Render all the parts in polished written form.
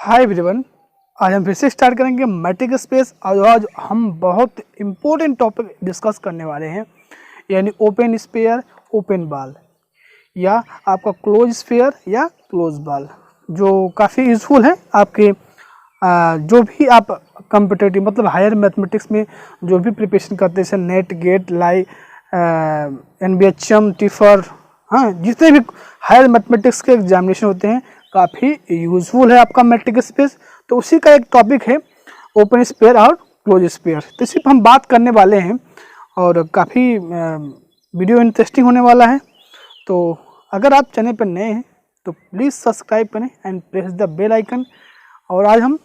Hi everyone, आज हम फिर से स्टार्ट करेंगे मैट्रिक स्पेस। और आज हम बहुत इम्पोर्टेंट टॉपिक डिस्कस करने वाले हैं, यानी ओपन स्फीयर, ओपन बॉल या आपका क्लोज स्फीयर या क्लोज बॉल, जो काफ़ी यूजफुल है आपके जो भी आप कम्पिटेटिव मतलब हायर मैथमेटिक्स में जो भी प्रिपरेशन करते हैं, नेट, गेट, लाई, NBHM, टिफर, हाँ, जितने भी हायर मैथमेटिक्स के एग्जामिनेशन होते हैं काफ़ी यूजफुल है आपका मैट्रिक स्पेस। तो उसी का एक टॉपिक है ओपन स्फीयर और क्लोज स्फीयर। तो इसी पर हम बात करने वाले हैं और काफ़ी वीडियो इंटरेस्टिंग होने वाला है। तो अगर आप चैनल पर नए हैं तो प्लीज़ सब्सक्राइब करें and press the bell icon. और आज हम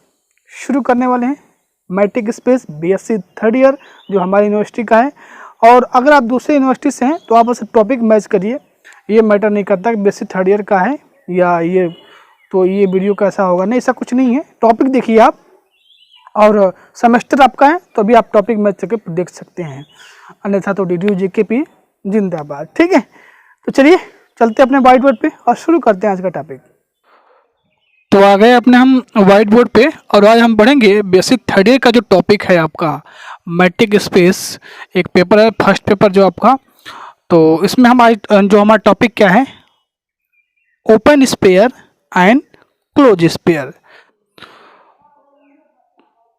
शुरू करने वाले हैं metric space BSc third year, जो हमारी यूनिवर्सिटी का है। और अगर आप दूसरे यूनिवर्सिटी से हैं तो आप उसे टॉपिक मैच करिए, ये मैटर नहीं करता कि BSc थर्ड ईयर का है या ये तो ये वीडियो कैसा होगा, नहीं, ऐसा कुछ नहीं है। टॉपिक देखिए आप, और सेमेस्टर आपका है तो अभी आप टॉपिक मैच करके देख सकते हैं, अन्यथा तो DDU GKP जिंदाबाद। ठीक है, तो चलिए चलते हैं अपने व्हाइट बोर्ड पे और शुरू करते हैं आज का टॉपिक। तो आ गए अपने हम व्हाइट बोर्ड पे और आज हम पढ़ेंगे बेसिक थर्ड ईयर का जो टॉपिक है आपका मैट्रिक स्पेस। एक पेपर है, फर्स्ट पेपर जो आपका। तो इसमें हम आज जो हमारा टॉपिक क्या है, open sphere and close sphere.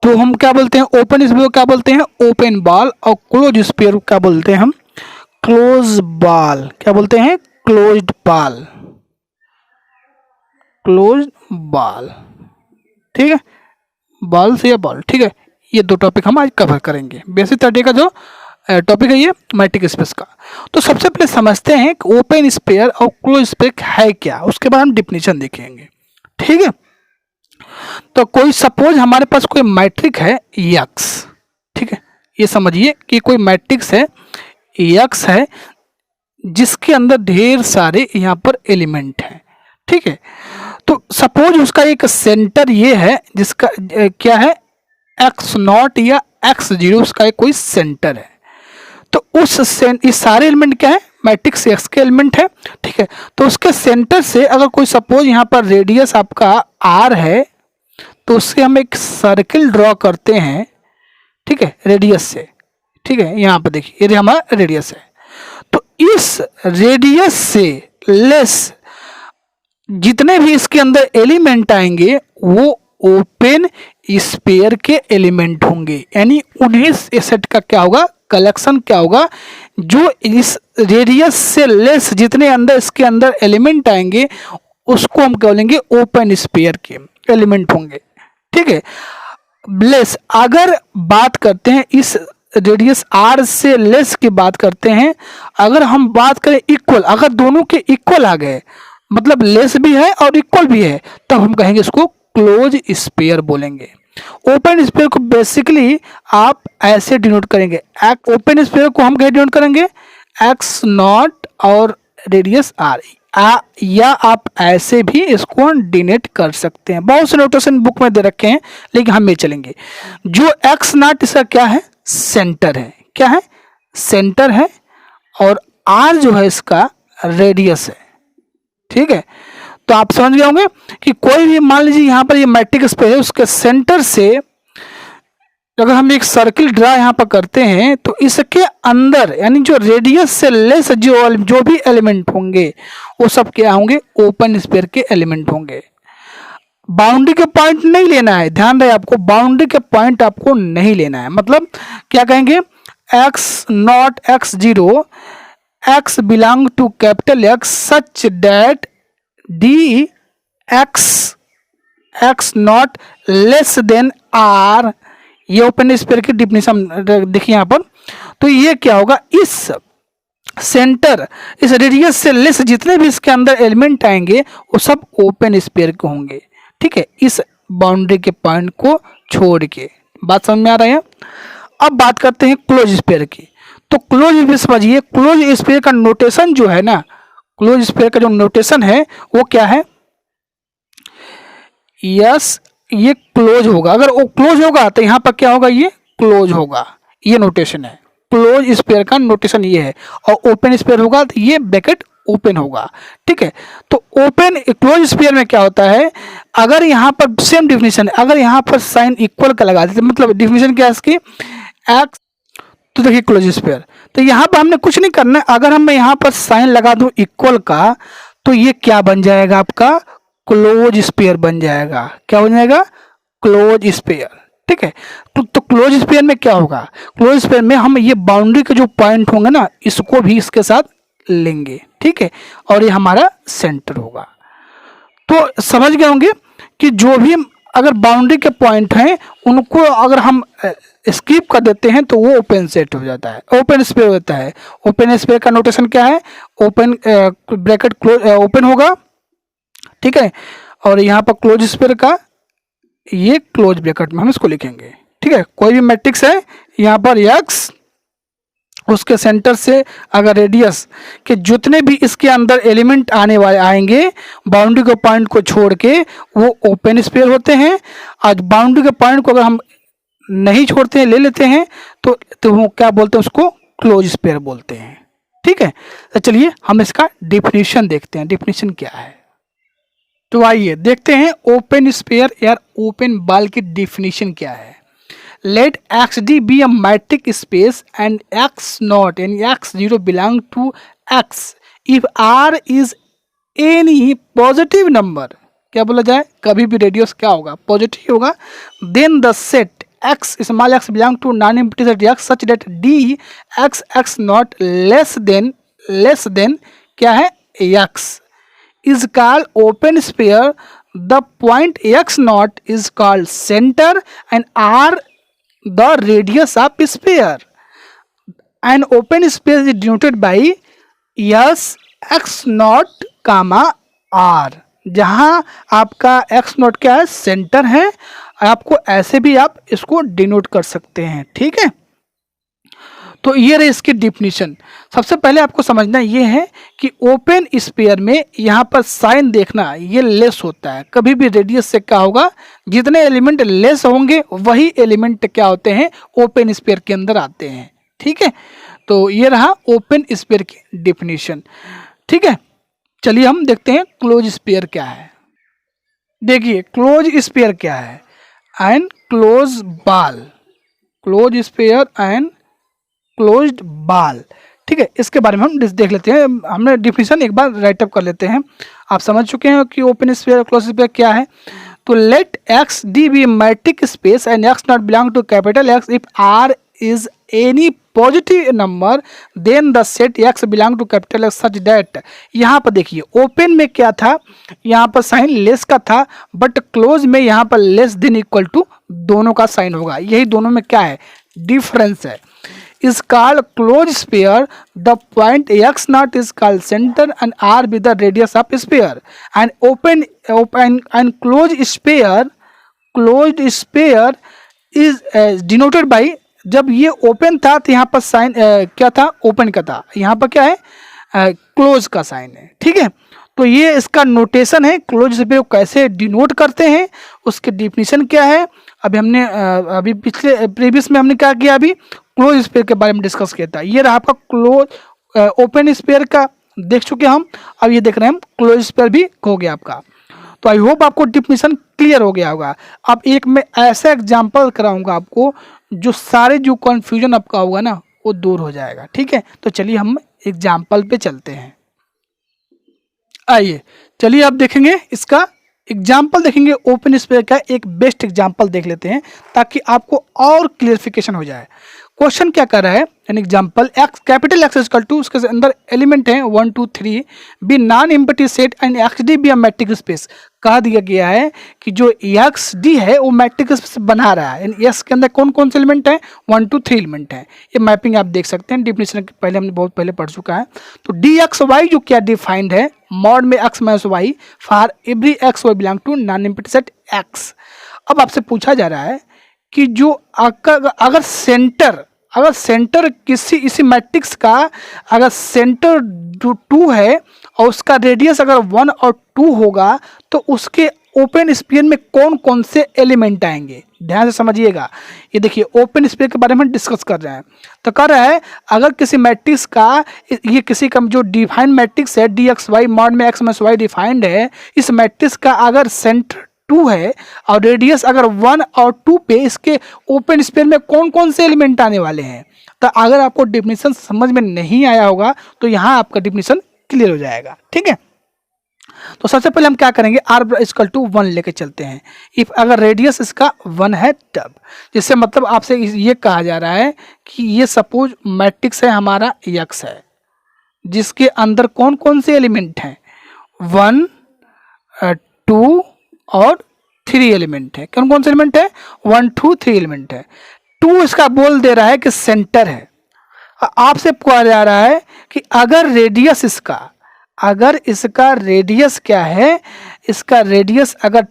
तो हम क्या बोलते हैं, ओपन स्फीयर क्या बोलते हैं, ओपन बॉल, और क्लोज स्फीयर क्या बोलते हैं हम, क्लोज बॉल। क्या बोलते हैं, क्लोज्ड बॉल, क्लोज बॉल। ठीक है, बॉल से या बॉल। ठीक है, ये दो टॉपिक हम आज कवर करेंगे। बेसिक थर्ड ईयर का जो टॉपिक है ये मैट्रिक स्पेस का। तो सबसे पहले समझते हैं कि ओपन स्फीयर और क्लोज स्फीयर है क्या, उसके बाद हम डिफिनीशन देखेंगे। ठीक है, तो कोई सपोज हमारे पास कोई मैट्रिक है X। ठीक है, ये समझिए कि कोई मैट्रिक्स है X है जिसके अंदर ढेर सारे यहाँ पर एलिमेंट हैं। ठीक है, तो सपोज उसका एक सेंटर ये है जिसका क्या है, X0 या X0, उसका एक कोई सेंटर है। तो इस सारे एलिमेंट क्या है, मैट्रिक्स X के एलिमेंट है। ठीक है, तो उसके सेंटर से अगर कोई सपोज यहाँ पर रेडियस आपका R है तो उससे हम एक सर्किल ड्रॉ करते हैं। ठीक है, रेडियस से। ठीक है, यहाँ पर देखिए ये हमारा रेडियस है। तो इस रेडियस से लेस जितने भी इसके अंदर एलिमेंट आएंगे वो ओपन स्फीयर के एलिमेंट होंगे, यानी उन्हीं सेट का क्या होगा, कलेक्शन क्या होगा, जो इस रेडियस से लेस जितने अंदर इसके अंदर एलिमेंट आएंगे उसको हम क्या बोलेंगे, ओपन स्फीयर के एलिमेंट होंगे। ठीक है, लेस अगर बात करते हैं इस रेडियस R से लेस की बात करते हैं, अगर हम बात करें इक्वल, अगर दोनों के इक्वल आ गए, मतलब लेस भी है और इक्वल भी है, तब हम कहेंगे इसको क्लोज स्फीयर बोलेंगे। ओपन स्फीयर को बेसिकली आप ऐसे डिनोट करेंगे, ओपन स्फीयर को हम कैसे डिनोट करेंगे, X0 और रेडियस R, या आप ऐसे भी इसको डिनोट कर सकते हैं। बहुत से नोटेशन बुक में दे रखे हैं, लेकिन हम ये चलेंगे। जो X0 इसका क्या है, सेंटर है। क्या है, सेंटर है, और R जो है इसका रेडियस है। ठीक है, तो आप समझ गए होंगे कि कोई भी, मान लीजिए यहाँ पर ये मैट्रिक स्फीयर है, उसके सेंटर से अगर हम एक सर्किल ड्रा यहाँ पर करते हैं तो इसके अंदर यानी जो रेडियस से लेस जो भी एलिमेंट होंगे वो सब क्या होंगे, ओपन स्फीयर के एलिमेंट होंगे। बाउंड्री के पॉइंट नहीं लेना है, ध्यान रहे आपको, बाउंड्री के पॉइंट आपको नहीं लेना है। मतलब क्या कहेंगे, X0 X0 X belong to capital X such that D X0 less than R। ये ओपन स्फीयर की डिफिनीशन देखिए यहाँ पर। तो ये क्या होगा, इस सेंटर, इस रेडियस से लेस जितने भी इसके अंदर एलिमेंट आएंगे वो सब ओपन स्फीयर के होंगे। ठीक है, इस बाउंड्री के पॉइंट को छोड़ के। बात समझ में आ रहा है। अब बात करते हैं क्लोज स्फीयर की। तो क्लोज स्फीयर समझिए, क्लोज स्फीयर का नोटेशन जो है ना, क्लोज स्फीयर का जो नोटेशन है वो क्या है, यस, ये क्लोज होगा। अगर वो क्लोज होगा तो यहाँ पर क्या होगा, ये क्लोज होगा। ये नोटेशन है, क्लोज स्फीयर का नोटेशन ये है। और ओपन स्फीयर होगा तो ये ब्रैकेट ओपन होगा। ठीक है, तो ओपन क्लोज स्फीयर में क्या होता है, अगर यहाँ पर सेम डिफिनीशन है, अगर यहाँ पर साइन इक्वल का लगा देते, मतलब डिफिनीशन क्या है इसकी, एक्स, तो देखिए क्लोज स्फीयर, तो यहाँ पर हमने कुछ नहीं करना है, अगर हम यहाँ पर साइन लगा दूं इक्वल का, तो ये क्या बन जाएगा, आपका क्लोज स्फीयर बन जाएगा। क्या बन जाएगा, क्लोज स्फीयर। ठीक है, तो क्लोज स्फीयर में क्या होगा, क्लोज स्फीयर में हम ये बाउंड्री के जो पॉइंट होंगे ना, इसको भी इसके साथ लेंगे। ठीक है, और ये हमारा सेंटर होगा। तो समझ गए होंगे कि जो भी अगर बाउंड्री के पॉइंट हैं उनको अगर हम स्किप कर देते हैं तो वो ओपन सेट हो जाता है, ओपन स्फीयर होता है। ओपन स्फीयर का नोटेशन क्या है, ओपन ब्रैकेट क्लोज ओपन होगा। ठीक है, और यहाँ पर क्लोज स्फीयर का ये क्लोज ब्रैकेट में हम इसको लिखेंगे। ठीक है, कोई भी मैट्रिक्स है यहाँ पर एक्स, उसके सेंटर से अगर रेडियस के जितने भी इसके अंदर एलिमेंट आने वाले आएंगे बाउंड्री के पॉइंट को छोड़ के, वो ओपन स्फीयर होते हैं। आज बाउंड्री के पॉइंट को अगर हम नहीं छोड़ते हैं, ले लेते हैं, तो वो क्या बोलते हैं, उसको क्लोज स्फीयर बोलते हैं। ठीक है, तो चलिए हम इसका डिफिनीशन देखते हैं, डिफिनीशन क्या है। तो आइए देखते हैं ओपन स्फीयर या ओपन बॉल की डिफिनीशन क्या है। Let XD be a metric space and X0 and X0 belong to X if R is any positive number। क्या बोला जाए, कभी भी रेडियस क्या होगा, पॉजिटिव होगा। Then the set X small x belong to non-empty set X such that D X X0 less than क्या है X is called open sphere। The point X0 is called center and R the radius of sphere। An open sphere is denoted by S X0, R, जहां आपका X0 क्या है, centre है। आपको ऐसे भी आप इसको डिनोट कर सकते हैं। ठीक है, तो ये रही इसकी डिफिनीशन। सबसे पहले आपको समझना ये है कि ओपन स्फीयर में यहाँ पर साइन देखना, ये लेस होता है। कभी भी रेडियस से क्या होगा, जितने एलिमेंट लेस होंगे वही एलिमेंट क्या होते हैं, ओपन स्फीयर के अंदर आते हैं। ठीक है, तो ये रहा ओपन स्फीयर की डिफिनीशन। ठीक है, चलिए हम देखते हैं क्लोज स्फीयर क्या है। देखिए क्लोज स्फीयर क्या है, and close ball, close sphere and closed ball. ठीक है, इसके बारे में हम देख लेते हैं। हमने डिफिनीशन एक बार राइट अप कर लेते हैं। आप समझ चुके हैं कि ओपन स्फीयर और क्लोज स्फीयर क्या है। तो let X D be metric space and X not belong to capital X if R is any positive number then the set X belong to capital X such that. यहाँ पर देखिए open में क्या था, यहाँ पर साइन लेस का था, बट क्लोज में यहाँ पर लेस देन इक्वल टू दोनों का साइन होगा। यही दोनों में क्या है, डिफरेंस है। is called closed sphere। The point x0 is called center and r be the radius of sphere। And open and closed sphere is denoted by, जब ये ओपन था तो यहाँ पर साइन क्या था, ओपन का था, यहाँ पर क्या है, क्लोज का साइन है। ठीक है, तो ये इसका नोटेशन है। क्लोज स्फीयर को कैसे डिनोट करते हैं, उसके डिफिनीशन क्या है, अभी हमने अभी पिछले प्रीवियस में हमने क्या किया, अभी क्लोज स्फीयर के बारे में डिस्कस किया था। ये रहा आपका क्लोज ओपन स्फीयर का देख चुके हम, अब ये देख रहे हैं हम क्लोज स्फीयर भी हो गया आपका। तो आई होप आपको डिफिनीशन क्लियर हो गया होगा। अब एक मैं ऐसा एग्जांपल कराऊंगा आपको जो सारे जो कन्फ्यूजन आपका होगा ना वो दूर हो जाएगा। ठीक है, तो चलिए हम एग्जाम्पल पे चलते हैं। आइए चलिए आप देखेंगे इसका एग्जाम्पल, देखेंगे ओपन स्फीयर का एक बेस्ट एग्जाम्पल देख लेते हैं ताकि आपको और क्लियरिफिकेशन हो जाए। क्वेश्चन क्या कर रहा है, an example X capital X equal to, उसके अंदर एलिमेंट है 1 2 3 be non empty set and X D be metric space. कहा दिया गया है कि जो एक्स डी है वो मैट्रिक स्पेस बना रहा है। एक्स के अंदर कौन कौन से एलिमेंट है, 1 2 3 एलिमेंट है। ये मैपिंग आप देख सकते हैं, डिफिनेशन पहले हमने बहुत पहले पढ़ चुका है। तो डी एक्स वाई जो क्या डिफाइंड है, मॉड में X minus Y for every X Y belong to non empty set X. अब आपसे पूछा जा रहा है कि जो अगर सेंटर किसी इसी मैट्रिक्स का अगर सेंटर जो 2 है और उसका रेडियस अगर 1 और 2 होगा तो उसके ओपन स्फीयर में कौन कौन से एलिमेंट आएंगे, ध्यान से समझिएगा। ये देखिए ओपन स्फीयर के बारे में डिस्कस कर रहे हैं। तो कर रहा है अगर किसी मैट्रिक्स का, ये किसी का जो डिफाइंड मैट्रिक्स है डी एक्स वाई मॉड में एक्स माइनस वाई डिफाइंड है, इस मैट्रिक्स का अगर सेंटर 2 है और रेडियस अगर 1 और 2 पे, इसके ओपन स्फीयर में कौन कौन से एलिमेंट आने वाले हैं। तो अगर आपको डिफिनीशन समझ में नहीं आया होगा तो यहाँ आपका डिफिनीशन क्लियर हो जाएगा, ठीक है। तो सबसे पहले हम क्या करेंगे, r इक्वल टू 1 लेके चलते हैं। इफ अगर रेडियस इसका 1 है तब, जिससे मतलब आपसे ये कहा जा रहा है कि ये सपोज मैट्रिक्स है हमारा x है, जिसके अंदर कौन कौन से एलिमेंट हैं, 1 2 और 3 एलिमेंट है। कौन कौन से एलिमेंट है, 1 2 3 एलिमेंट है। 2 इसका बोल दे रहा है कि सेंटर है। आपसे कहा जा रहा है कि अगर रेडियस इसका, अगर इसका रेडियस क्या है, इसका रेडियस अगर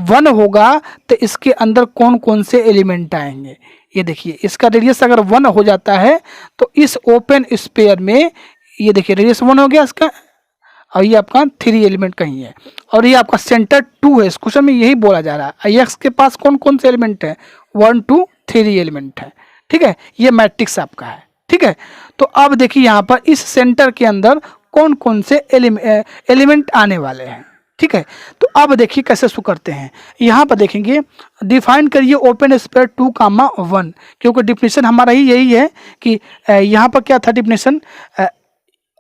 1 होगा तो इसके अंदर कौन कौन से एलिमेंट आएंगे। ये देखिए इसका रेडियस अगर 1 हो जाता है तो इस ओपन स्फीयर में, ये देखिए रेडियस 1 हो गया इसका, और ये आपका 3 एलिमेंट कहीं है, और ये आपका सेंटर 2 है। इस क्वेश्चन में यही बोला जा रहा है एक्स के पास कौन कौन से एलिमेंट है, 1 2 3 एलिमेंट है, ठीक है। ये मैट्रिक्स आपका है, ठीक है। तो अब देखिए यहाँ पर इस सेंटर के अंदर कौन कौन से एलिमेंट आने वाले हैं, ठीक है। तो अब देखिए कैसे शुरू करते हैं। यहाँ पर देखेंगे डिफाइन करिए ओपन स्फीयर 2 कामा 1, क्योंकि डिफिनेशन हमारा ही यही है कि यहाँ पर क्या था definition,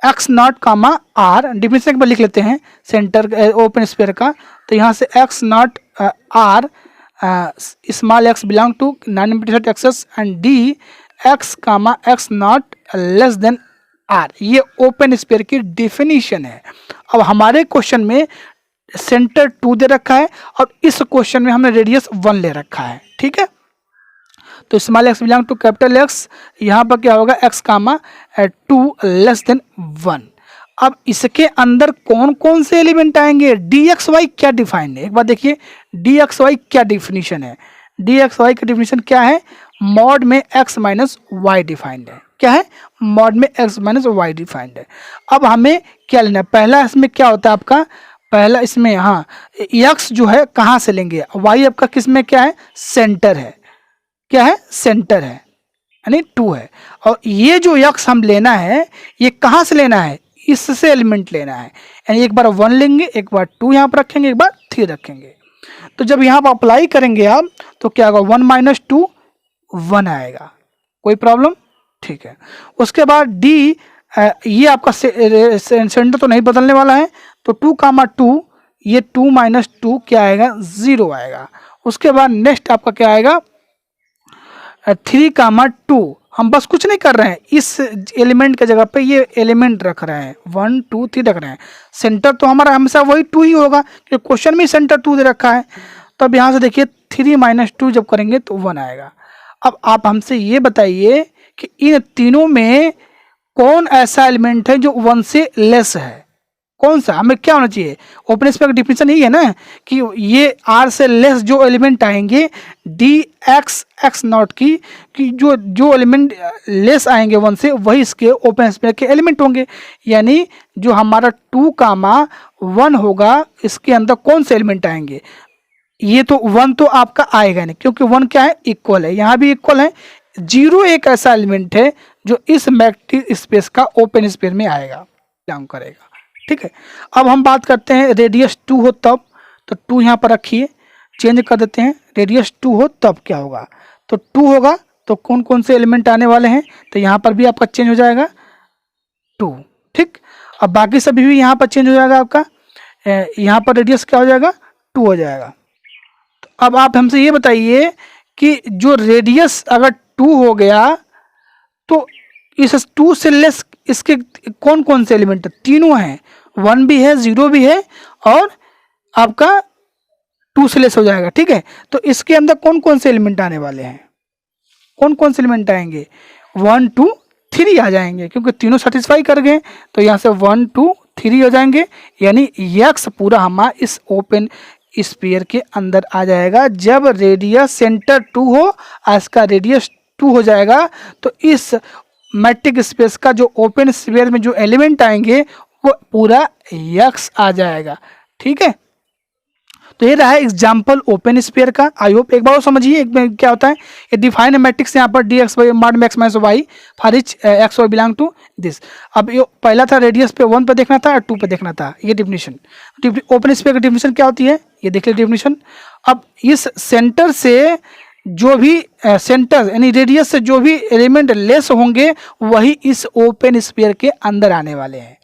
X not comma R. डिफिनेशन एक बार लिख लेते हैं सेंटर ओपन स्फीयर का। तो यहाँ से X not R small X belong to 9 excess and D X comma X not less than R. ये ओपन स्फीयर की डेफिनेशन है। अब हमारे क्वेश्चन में सेंटर 2 दे रखा है और इस क्वेश्चन में हमने रेडियस 1 ले रखा है, ठीक है। तो small X belong to capital X, यहाँ पर क्या होगा एक्स कामा 2 लेस देन 1। अब इसके अंदर कौन कौन से एलिमेंट आएंगे, डी एक्स वाई क्या डिफाइंड है, एक बार देखिए डी एक्स वाई क्या डिफिनीशन है। डी एक्स वाई का डिफिनीशन क्या है, मॉड में एक्स माइनस वाई डिफाइंड है। क्या है, मॉड में एक्स माइनस वाई डिफाइंड है। अब हमें क्या लेना है, पहला इसमें क्या होता है आपका, पहला इसमें हाँ एक्स जो है कहाँ से लेंगे, वाई आपका किस में क्या है, सेंटर है, क्या है, सेंटर है यानी 2 है। और ये जो एक्स हम लेना है ये कहाँ से लेना है, इससे एलिमेंट लेना है, यानी एक बार 1 लेंगे, एक बार 2 यहाँ पर रखेंगे, एक बार 3 रखेंगे। तो जब यहाँ पर अप्लाई करेंगे आप तो क्या होगा, 1 माइनस 2 1 आएगा, कोई प्रॉब्लम, ठीक है। उसके बाद डी ये आपका सेंटर तो नहीं बदलने वाला है, तो 2 कामा 2, ये 2 माइनस 2 क्या आएगा, 0 आएगा। उसके बाद नेक्स्ट आपका क्या आएगा, 3 कामा 2, हम बस कुछ नहीं कर रहे हैं, इस एलिमेंट के जगह पे ये एलिमेंट रख रहे हैं, 1 2 3 रख रहे हैं। सेंटर तो हमारा हमेशा वही 2 ही होगा क्योंकि क्वेश्चन में सेंटर 2 दे रखा है। तो अब यहाँ से देखिए 3 माइनस 2 जब करेंगे तो 1 आएगा। अब आप हमसे ये बताइए कि इन तीनों में कौन ऐसा एलिमेंट है जो 1 से लेस है, कौन सा, हमें क्या होना चाहिए, ओपन स्फीयर का डिफिनीशन यही है ना कि ये आर से लेस जो एलिमेंट आएंगे डी एक्स एक्स नॉट की, कि जो एलिमेंट लेस आएंगे 1 से वही इसके ओपन स्फीयर के एलिमेंट होंगे। यानी जो हमारा 2 कामा 1 होगा इसके अंदर कौन से एलिमेंट आएंगे, ये तो 1 तो आपका आएगा नहीं क्योंकि 1 क्या है, इक्वल है, यहाँ भी इक्वल है। 0 एक ऐसा एलिमेंट है जो इस मैट्रिक्स स्पेस का ओपन स्फीयर में आएगा, बिलोंग करेगा, ठीक है। अब हम बात करते हैं रेडियस 2 हो तब, तो 2 यहाँ पर रखिए, चेंज कर देते हैं, रेडियस 2 हो तब क्या होगा, तो 2 होगा तो कौन कौन से एलिमेंट आने वाले हैं, तो यहाँ पर भी आपका चेंज हो जाएगा 2, ठीक। अब बाकी सभी भी यहाँ पर चेंज हो जाएगा आपका, यहाँ पर रेडियस क्या हो जाएगा, 2 हो जाएगा। तो अब आप हमसे ये बताइए कि जो रेडियस अगर 2 हो गया तो इस 2 से लेस इसके कौन कौन से एलिमेंट, तीनों हैं, 1 भी है, 0 भी है और आपका 2 से लेस हो जाएगा, ठीक है। तो इसके अंदर कौन कौन से एलिमेंट आने वाले हैं, कौन कौन से एलिमेंट आएंगे, 1 2 3 आ जाएंगे क्योंकि तीनों सेटिस्फाई कर गए। तो यहाँ से 1 2 3 हो जाएंगे, यानी एक्स पूरा हमारा इस ओपन स्फीयर के अंदर आ जाएगा। जब रेडियस सेंटर 2 हो और इसका रेडियस 2 हो जाएगा तो इस मैट्रिक स्पेस का जो ओपन स्फीयर में जो एलिमेंट आएंगे वो पूरा एक्स आ जाएगा, ठीक है। तो ये रहा है एग्जाम्पल ओपन स्फीयर का। आई होप एक बार और समझिए एक में क्या होता है। ये डिफाइन मैट्रिक्स यहाँ पर डी एक्स वाई मॉड में X minus Y for each X Y belong to this. अब ये पहला था रेडियस पे 1 पे देखना था और 2 पे देखना था, ये डिफिनीशन। ओपन स्फीयर की डिफिनीशन क्या होती है ये देख लीजिए डिफिनीशन। अब इस सेंटर से जो भी सेंटर यानी रेडियस से जो भी एलिमेंट लेस होंगे वही इस ओपन स्फीयर के अंदर आने वाले हैं।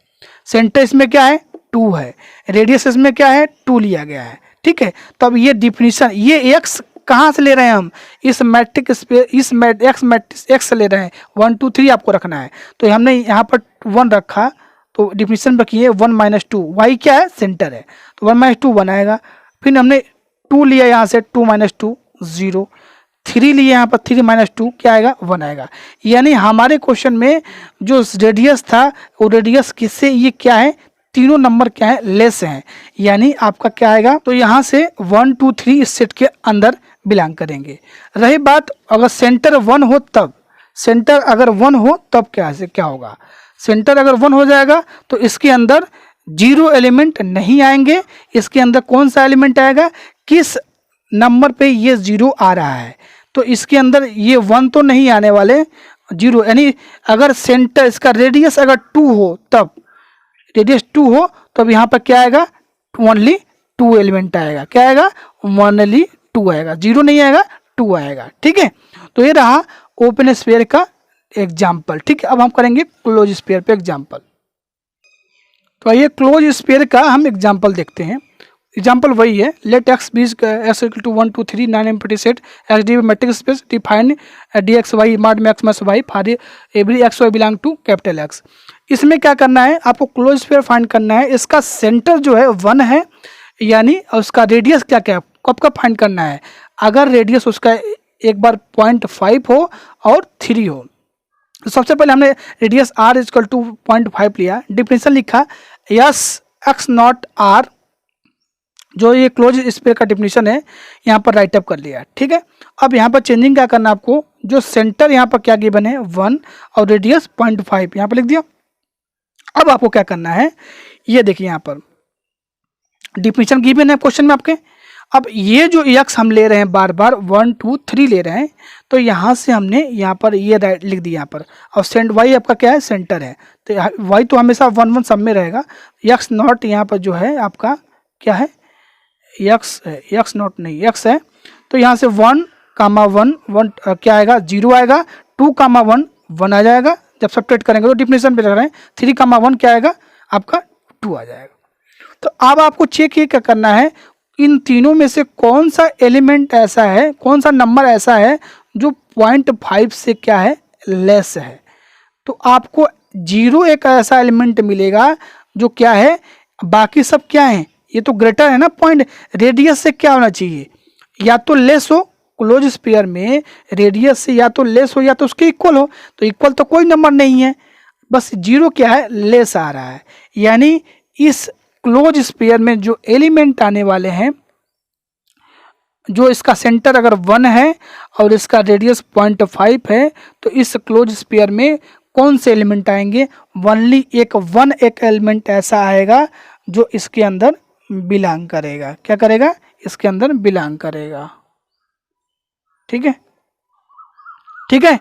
सेंटर इसमें क्या है 2 है, रेडियस इसमें क्या है 2 लिया गया है, ठीक है। तो अब ये डिफिनीशन ये एक्स कहाँ से ले रहे हैं हम, इस मैट्रिक स्पेयर इस एक्स मैट्रिक्स एक्स से ले रहे हैं। 1 2 3 आपको रखना है, तो हमने यहाँ पर 1 रखा तो डिफिनीशन रखिए 1 माइनस 2, वाई क्या है सेंटर है तो 1 माइनस 2 1 आएगा। फिर हमने 2 लिया यहाँ से 2 माइनस 2 0, 3 लिए यहाँ पर 3 माइनस 2 क्या आएगा 1 आएगा। यानी हमारे क्वेश्चन में जो रेडियस था वो रेडियस किससे ये क्या है तीनों नंबर क्या है लेस हैं, यानी आपका क्या आएगा। तो यहाँ से 1 2 3 इस सेट के अंदर बिलोंग करेंगे। रही बात अगर सेंटर 1 हो तब, सेंटर अगर 1 हो तब क्या होगा, सेंटर अगर 1 हो जाएगा तो इसके अंदर 0 एलिमेंट नहीं आएंगे। इसके अंदर कौन सा एलिमेंट आएगा, किस नंबर पे ये 0 आ रहा है, तो इसके अंदर ये 1 तो नहीं आने वाले 0, यानी अगर सेंटर इसका रेडियस अगर 2 हो तब, रेडियस 2 हो तब यहाँ पर क्या आएगा ओनली 2 एलिमेंट आएगा। क्या आएगा ओनली 2 आएगा, 0 नहीं आएगा 2 आएगा, ठीक है। तो ये रहा ओपन स्फीयर का एग्जाम्पल, ठीक है। अब हम करेंगे क्लोज स्फीयर पे एग्जाम्पल। तो आइए क्लोज स्फीयर का हम एग्जाम्पल देखते हैं। एग्जाम्पल वही है, let X be X equal to 1 2 3 9 empty set X D matrix space define D X Y mod में X minus Y for every X Y belong to capital X. इसमें क्या करना है आपको क्लोज स्फीयर फाइंड करना है। इसका centre जो है 1 है, यानी उसका रेडियस क्या क्या कब फाइंड करना है, अगर रेडियस उसका एक बार 0.5 हो और 3 हो। तो सबसे पहले हमने रेडियस r इक्वल टू 0.5 लिया, डिफिनेशन लिखा यस एक्स नॉट आर, जो ये क्लोज स्फीयर का डिफिनेशन है यहाँ पर राइट अप कर लिया, ठीक है। अब यहाँ पर चेंजिंग क्या करना है आपको, जो सेंटर यहाँ पर क्या गिवन है 1 और रेडियस 0.5 यहाँ पर लिख दिया। अब आपको क्या करना है ये देखिए यहाँ पर डिफिनेशन गिवन है क्वेश्चन में आपके। अब ये जो एक्स हम ले रहे हैं बार बार 1 2 3 ले रहे हैं, तो यहाँ से हमने यहाँ पर ये राइट लिख दिया यहाँ पर, और सेंट वाई आपका क्या है सेंटर है, तो वाई तो हमेशा 1 1 सब में रहेगा। एक्स नॉट यहाँ पर जो है आपका क्या है एक्स है, एक्स नॉट नहीं एक्स है, तो यहाँ से 1 कामा 1 1 क्या आएगा 0 आएगा, 2 कामा 1 1 आ जाएगा। जब सब्ट्रैक्ट करेंगे तो डिफिनेशन पे लग रहे हैं 3 कामा 1 क्या आएगा आपका 2 आ जाएगा। तो अब आपको चेक ये क्या करना है, इन तीनों में से कौन सा एलिमेंट ऐसा है, कौन सा नंबर ऐसा है जो 0.5 से क्या है लेस है। तो आपको 0 एक ऐसा एलिमेंट मिलेगा जो क्या है, बाकी सब क्या है ये तो ग्रेटर है ना पॉइंट, रेडियस से क्या होना चाहिए या तो लेस हो, क्लोज स्फीयर में रेडियस से या तो लेस हो या तो उसके इक्वल हो, तो इक्वल तो कोई नंबर नहीं है, बस 0 क्या है लेस आ रहा है। यानी इस क्लोज स्फीयर में जो एलिमेंट आने वाले हैं, जो इसका सेंटर अगर 1 है और इसका रेडियस 0.5 है, तो इस क्लोज स्फीयर में कौन से एलिमेंट आएंगे, ओनली एक एलिमेंट ऐसा आएगा जो इसके अंदर बिलोंग करेगा। क्या करेगा इसके अंदर बिलोंग करेगा, ठीक है ठीक है।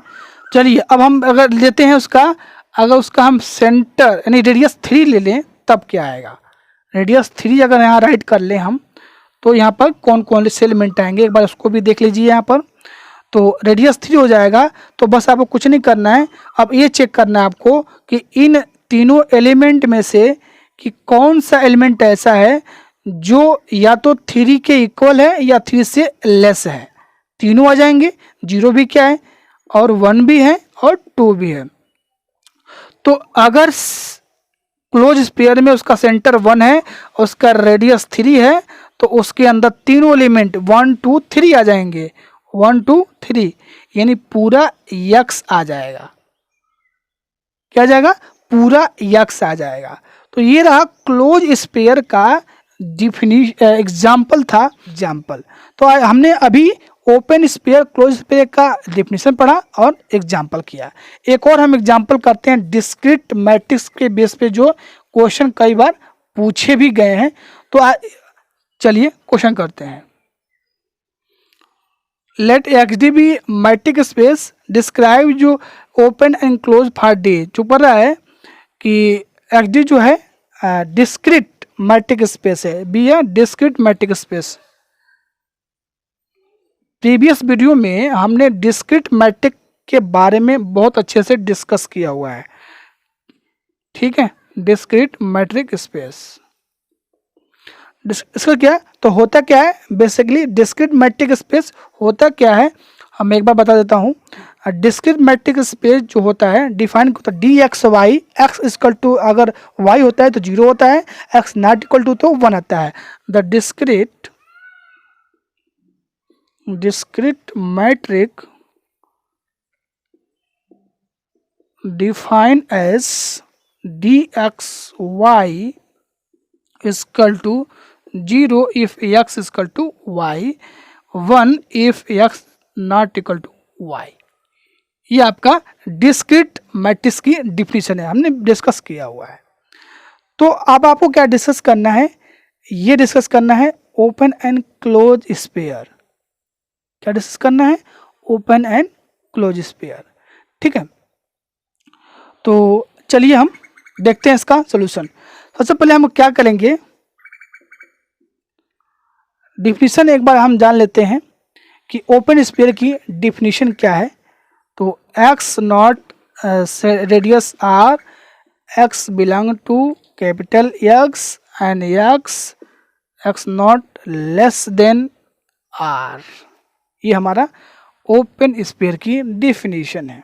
चलिए अब हम अगर लेते हैं उसका, अगर उसका हम सेंटर यानी रेडियस 3 ले लें तब क्या आएगा, रेडियस 3 अगर यहाँ राइट कर लें हम, तो यहाँ पर कौन कौन से एलिमेंट आएंगे एक बार उसको भी देख लीजिए यहाँ पर। तो रेडियस 3 हो जाएगा, तो बस आपको कुछ नहीं करना है, अब ये चेक करना है आपको कि इन तीनों एलिमेंट में से कि कौन सा एलिमेंट ऐसा है जो या तो 3 के इक्वल है या 3 से लेस है। तीनों आ जाएंगे, 0 भी क्या है और 1 भी है और 2 भी है। तो अगर क्लोज स्फीयर में उसका सेंटर 1 है, उसका रेडियस 3 है, तो उसके अंदर तीनों एलिमेंट 1 2 3 आ जाएंगे, 1 2 3 यानी पूरा यक्स आ जाएगा। क्या आ जाएगा पूरा यक्स आ जाएगा। तो ये रहा क्लोज स्फीयर का एग्जाम्पल था एग्जाम्पल। तो हमने अभी ओपन स्फीयर क्लोज स्फीयर का डेफिनेशन पढ़ा और एग्जाम्पल किया। एक और हम एग्जाम्पल करते हैं डिस्क्रीट मैट्रिक्स के बेस पे जो क्वेश्चन कई बार पूछे भी गए हैं। तो चलिए क्वेश्चन करते हैं। Let X D be metric space, describe जो open and close for D, जो पढ़ रहा है कि एक्स डी जो है डिस्क्रीट मैट्रिक स्पेस है, बी है discrete metric space. Previous video में हमने डिस्क्रीट मैट्रिक के बारे में बहुत अच्छे से डिस्कस किया हुआ है, ठीक है। डिस्क्रीट मैट्रिक स्पेस इसका क्या है, तो होता क्या है बेसिकली डिस्क्रीट मैट्रिक स्पेस होता क्या है, हम एक बार बता देता हूँ। डिस्क्रीट मैट्रिक स्पेस जो होता है डिफाइन होता है D X Y, X equal to अगर वाई होता है तो 0 होता है, एक्स नॉट इक्वल टू तो 1 आता है। The discrete metric define as D X Y equal to 0 if x equal to y, 1 if x not equal to y। ये आपका डिस्क्रीट मैट्रिक्स की डिफिनीशन है, हमने डिस्कस किया हुआ है। तो अब आपको क्या डिस्कस करना है, ये डिस्कस करना है ओपन एंड क्लोज स्पेयर। क्या डिस्कस करना है, ओपन एंड क्लोज स्पेयर, ठीक है। तो चलिए हम देखते हैं इसका सॉल्यूशन। सबसे पहले हम क्या करेंगे, डिफिनीशन एक बार हम जान लेते हैं कि ओपन स्फीयर की डिफिनीशन क्या है। तो X not radius R, X belong to capital X and X not less than R, ये हमारा ओपन स्फीयर की डिफिनीशन है।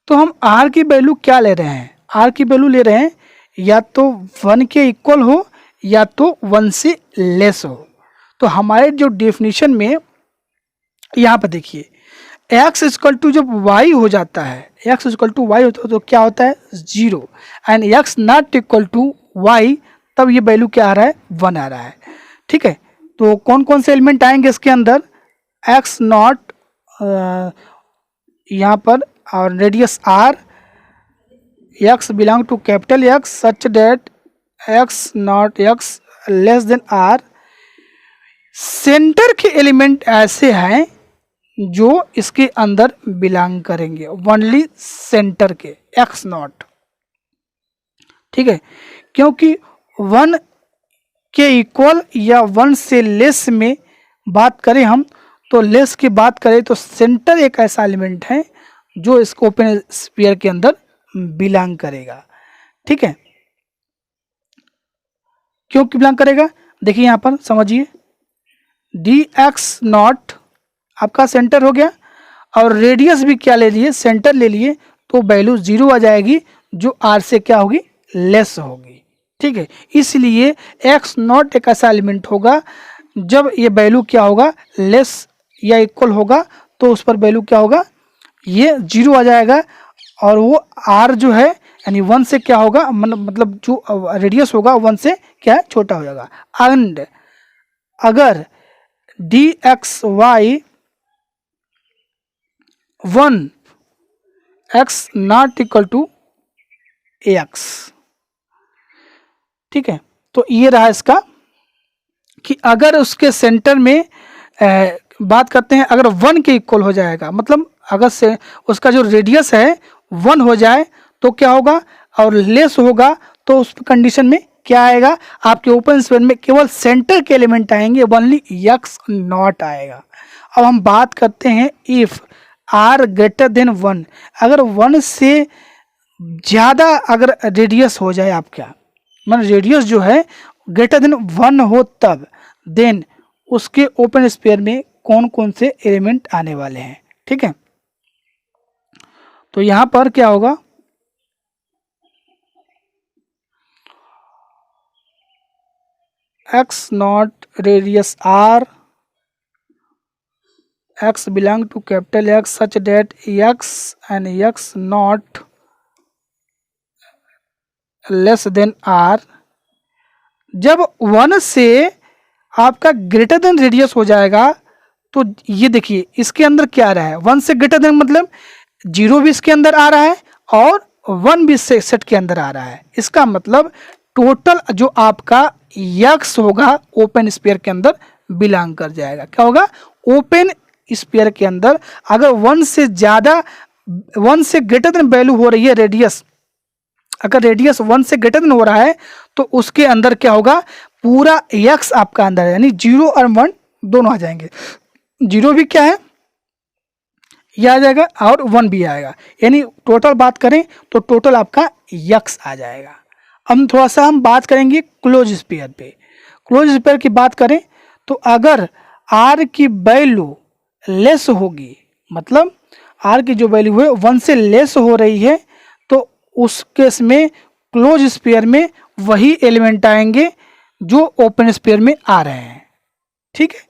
तो हम आर की वैल्यू क्या ले रहे हैं, आर की वैल्यू ले रहे हैं या तो 1 के इक्वल हो या तो 1 से लेस हो। तो हमारे जो डेफिनेशन में यहाँ पर देखिए x इक्वल टू जब y हो जाता है, x इक्वल टू y होता है तो क्या होता है 0, and x not equal to y, तब ये वैल्यू क्या आ रहा है 1 आ रहा है, ठीक है। तो कौन कौन से एलिमेंट आएंगे इसके अंदर, x नॉट यहाँ पर और radius r, x belong to capital X such that x not x less than r। Center के एलिमेंट ऐसे हैं जो इसके अंदर बिलोंग करेंगे, ओनली सेंटर के, एक्स नॉट, ठीक है। क्योंकि 1 के इक्वल या 1 से लेस में बात करें हम, तो लेस की बात करें तो सेंटर एक ऐसा एलिमेंट है जो इस ओपन स्फीयर के अंदर बिलोंग करेगा, ठीक है। क्यों बिलोंग करेगा, देखिए यहाँ पर समझिए, डी एक्स नॉट आपका सेंटर हो गया और रेडियस भी क्या ले लिए, सेंटर ले लिए, तो वैल्यू 0 आ जाएगी जो आर से क्या होगी, लेस होगी, ठीक है। इसलिए एक्स नॉट एक ऐसा एलिमेंट होगा जब ये वैल्यू क्या होगा, लेस या इक्वल होगा, तो उस पर वैल्यू क्या होगा, ये 0 आ जाएगा और वो आर जो है यानी 1 से क्या होगा, मतलब जो रेडियस होगा 1 से क्या छोटा हो जाएगा। एंड अगर D X Y 1 X not equal to X, ठीक है। तो ये रहा इसका कि अगर उसके सेंटर में बात करते हैं, अगर 1 के इक्वल हो जाएगा, मतलब अगर से उसका जो रेडियस है 1 हो जाए तो क्या होगा, और लेस होगा तो उस कंडीशन में क्या आएगा, आपके ओपन स्फीयर में केवल सेंटर के एलिमेंट आएंगे, ओनली एक्स नॉट आएगा। अब हम बात करते हैं इफ आर ग्रेटर देन 1, अगर 1 से ज़्यादा अगर रेडियस हो जाए आपका, मतलब रेडियस जो है ग्रेटर देन 1 हो, तब देन उसके ओपन स्फीयर में कौन कौन से एलिमेंट आने वाले हैं, ठीक है। तो यहाँ पर क्या होगा, X not radius R, X belong to capital X such that X and X not less than R. जब 1 से आपका ग्रेटर देन रेडियस हो जाएगा तो ये देखिए इसके अंदर क्या आ रहा है, 1 से ग्रेटर देन मतलब 0 भी इसके अंदर आ रहा है और 1 भी सेट के अंदर आ रहा है। इसका मतलब टोटल जो आपका यक्स होगा ओपन स्फीयर के अंदर बिलोंग कर जाएगा। क्या होगा? ओपन स्फीयर के अंदर अगर 1 से ज़्यादा 1 से ग्रेटर देन वैल्यू हो रही है रेडियस, अगर रेडियस 1 से ग्रेटर देन हो रहा है तो उसके अंदर क्या होगा? पूरा यक्स आपका अंदर है, यानी 0 और 1 दोनों आ जाएंगे। 0 भी क्या है? ये आ जाएगा और 1 भी आएगा, यानी टोटल बात करें तो टोटल आपका यक्स आ जाएगा। हम थोड़ा सा हम बात करेंगे क्लोज स्फीयर पे। क्लोज स्फीयर की बात करें तो अगर आर की वैल्यू लेस होगी, मतलब आर की जो वैल्यू है 1 से लेस हो रही है, तो उस केस में क्लोज स्फीयर में वही एलिमेंट आएंगे जो ओपन स्फीयर में आ रहे हैं। ठीक है।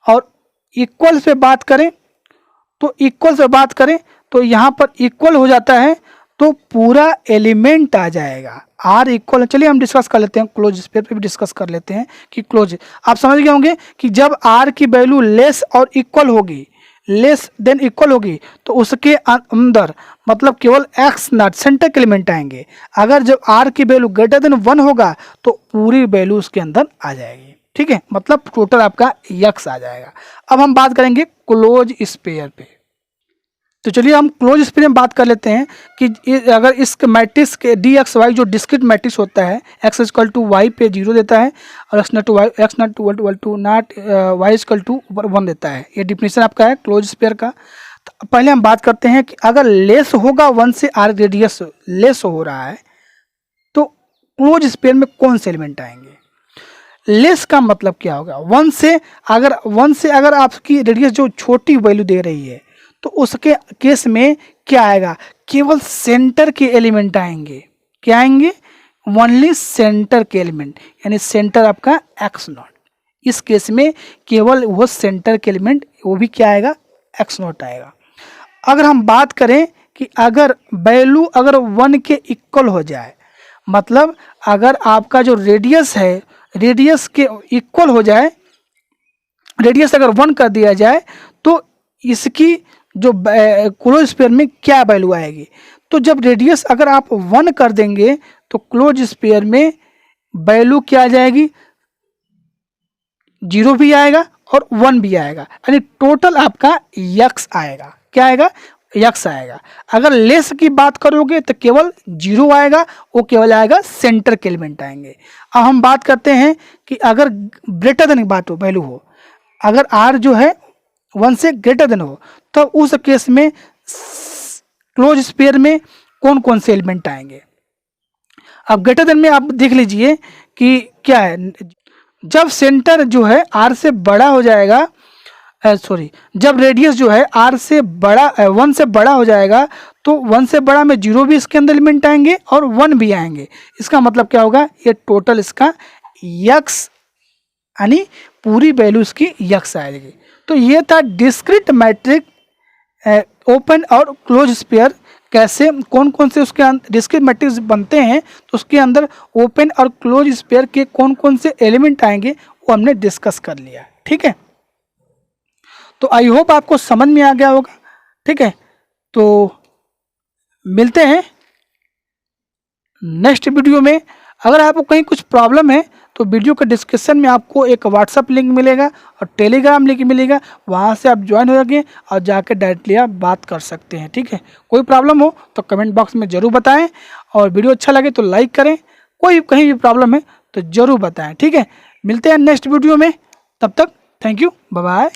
और इक्वल से बात करें तो यहाँ पर इक्वल हो जाता है तो पूरा एलिमेंट आ जाएगा। आर इक्वल, चलिए हम डिस्कस कर लेते हैं, क्लोज स्फीयर पे भी डिस्कस कर लेते हैं कि क्लोज, आप समझ गए होंगे कि जब आर की वैल्यू लेस और इक्वल होगी, लेस देन इक्वल होगी, तो उसके अंदर मतलब केवल एक्स नॉट सेंटर के एलिमेंट आएंगे। अगर जब आर की वैल्यू ग्रेटर देन 1 होगा तो पूरी वैल्यू उसके अंदर आ जाएगी। ठीक है, मतलब टोटल आपका यक्स आ जाएगा। अब हम बात करेंगे क्लोज स्फीयर पे। तो चलिए हम क्लोज स्फीयर में बात कर लेते हैं कि अगर इस मैट्रिक्स के डी एक्स वाई जो डिस्क्रीट मैट्रिक्स होता है, एक्स इक्वल टू वाई पे 0 देता है और X not to Y, X not to not Y equal to 1 देता है। ये डिफिनेशन आपका है क्लोज स्फीयर का। तो पहले हम बात करते हैं कि अगर लेस होगा 1 से, आर रेडियस लेस हो रहा है, तो क्लोज स्फीयर में कौन से एलिमेंट आएंगे? लेस का मतलब क्या होगा? 1 से अगर आपकी रेडियस जो छोटी वैल्यू दे रही है तो उसके केस में क्या आएगा? केवल सेंटर के एलिमेंट आएंगे। क्या आएंगे? ओनली सेंटर के एलिमेंट, यानी सेंटर आपका एक्स नॉट। इस केस में केवल वो सेंटर के एलिमेंट, वो भी क्या आएगा? एक्स नॉट आएगा। अगर हम बात करें कि अगर वैल्यू अगर 1 के इक्वल हो जाए, मतलब अगर आपका जो रेडियस है रेडियस के इक्वल हो जाए, रेडियस अगर 1 कर दिया जाए तो इसकी जो क्लोज स्फीयर में क्या वैल्यू आएगी? तो जब रेडियस अगर आप 1 कर देंगे तो क्लोज स्फीयर में वैल्यू क्या आ जाएगी? 0 भी आएगा और 1 भी आएगा, यानी टोटल आपका यक्स आएगा। क्या आएगा? यक्स आएगा। अगर लेस की बात करोगे तो केवल 0 आएगा, वो केवल आएगा सेंटर के एलिमेंट आएंगे। अब हम बात करते हैं कि अगर ग्रेटर देन की बात हो, वैल्यू हो, अगर आर जो है 1 से ग्रेटर देन हो, तो उस केस में क्लोज स्फीयर में कौन कौन से एलिमेंट आएंगे? अब ग्रेटर देन में आप देख लीजिए कि क्या है, जब सेंटर जो है आर से बड़ा हो जाएगा, जब रेडियस जो है आर से बड़ा 1 से बड़ा हो जाएगा तो 1 से बड़ा में 0 भी इसके अंदर एलिमेंट आएंगे और 1 भी आएंगे। इसका मतलब क्या होगा? ये टोटल इसका यक्स, यानी पूरी वैल्यू इसकी यक्स आएगी। तो ये था डिस्क्रीट मैट्रिक्स ओपन और क्लोज स्फीयर, कैसे कौन कौन से उसके डिस्क्रीट मैट्रिक्स बनते हैं, तो उसके अंदर ओपन और क्लोज स्फीयर के कौन कौन से एलिमेंट आएंगे वो हमने डिस्कस कर लिया। ठीक है, तो आई होप आपको समझ में आ गया होगा। ठीक है, तो मिलते हैं नेक्स्ट वीडियो में। अगर आपको कहीं कुछ प्रॉब्लम है तो वीडियो के डिस्क्रिप्शन में आपको एक व्हाट्सअप लिंक मिलेगा और टेलीग्राम लिंक मिलेगा, वहाँ से आप ज्वाइन हो जाएंगे और जाकर डायरेक्टली आप बात कर सकते हैं। ठीक है, कोई प्रॉब्लम हो तो कमेंट बॉक्स में ज़रूर बताएं, और वीडियो अच्छा लगे तो लाइक करें। कोई कहीं भी प्रॉब्लम है तो ज़रूर बताएं। ठीक है, मिलते हैं नेक्स्ट वीडियो में, तब तक थैंक यू, बाय बाय।